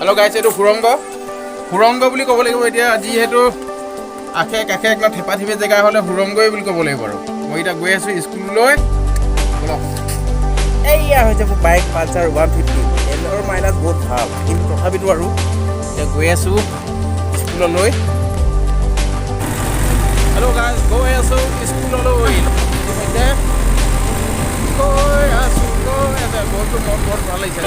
Hello' গাইছ, এইটো সুৰংগ বুলি ক'ব লাগিব এতিয়া। যিহেতু আশে কাষে একদম থেপা থেপি জেগা হ'লে সুৰংগই বুলি ক'ব লাগিব আৰু। মই এতিয়া গৈ আছোঁ স্কুললৈ। এয়া হৈছে মোৰ বাইক পালচাৰ 150। তেলৰ মাইলেজ বহুত ভাল, কিন্তু তথাপিতো আৰু এতিয়া গৈ আছোঁ স্কুললৈ। হেল্ল' গাইছ, গৈ আছোঁ স্কুললৈ। ইতিমধ্যে গৈ আছোঁ। গৈ মন বৰ ভাল লাগিছে।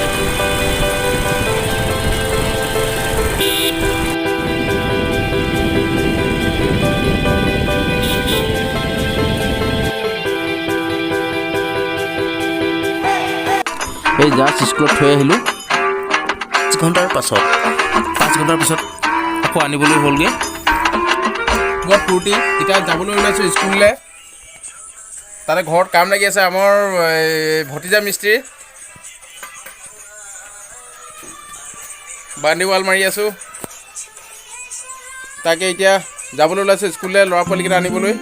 এই জাষ্ট স্কুলত থৈ আহিলোঁ। 5 ঘণ্টাৰ পাছত আকৌ আনিবলৈ হ'লগৈ। বৰ ফূৰ্তি। এতিয়া যাবলৈ ওলাইছোঁ স্কুললৈ। তাতে ঘৰত কাম লাগি আছে আমাৰ ভতিজা মিস্ত্ৰীৰ। বাউণ্ডেৰী ৱাল মাৰি আছোঁ। তাকে এতিয়া যাবলৈ ওলাইছোঁ স্কুললৈ ল'ৰা ছোৱালীকেইটা আনিবলৈ।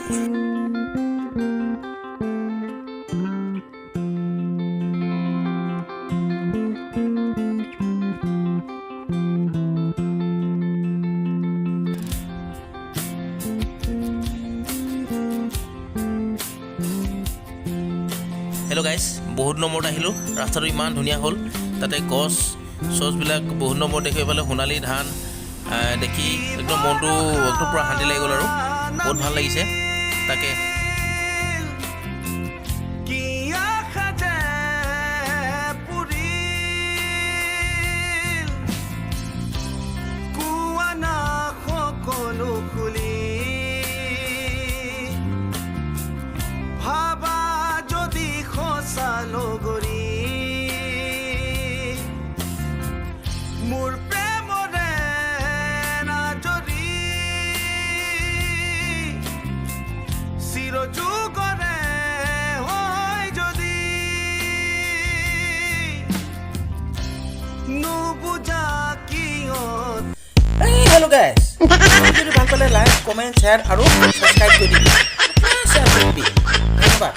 হেল্ল' গাইছ, বহুত নম্বৰত আহিলোঁ। ৰাস্তাটো ইমান ধুনীয়া হ'ল। তাতে গছ চছবিলাক বহুত নম্বৰ দেখি পালে সোণালী ধান দেখি একদম মনটো একদম পূৰা শান্তি লাগি গ'ল আৰু বহুত ভাল লাগিছে। তাকে মোৰ প্ৰেমৰে নাজৰি চিৰযুগৰে হয় যদি নুবুজা কিয়ত। হেল্ল' গাইছ, যদি ভাল পালে লাইক কমেণ্ট শ্বেয়াৰ আৰু ছাবস্ক্ৰাইব কৰি দিবি। ধন্যবাদ।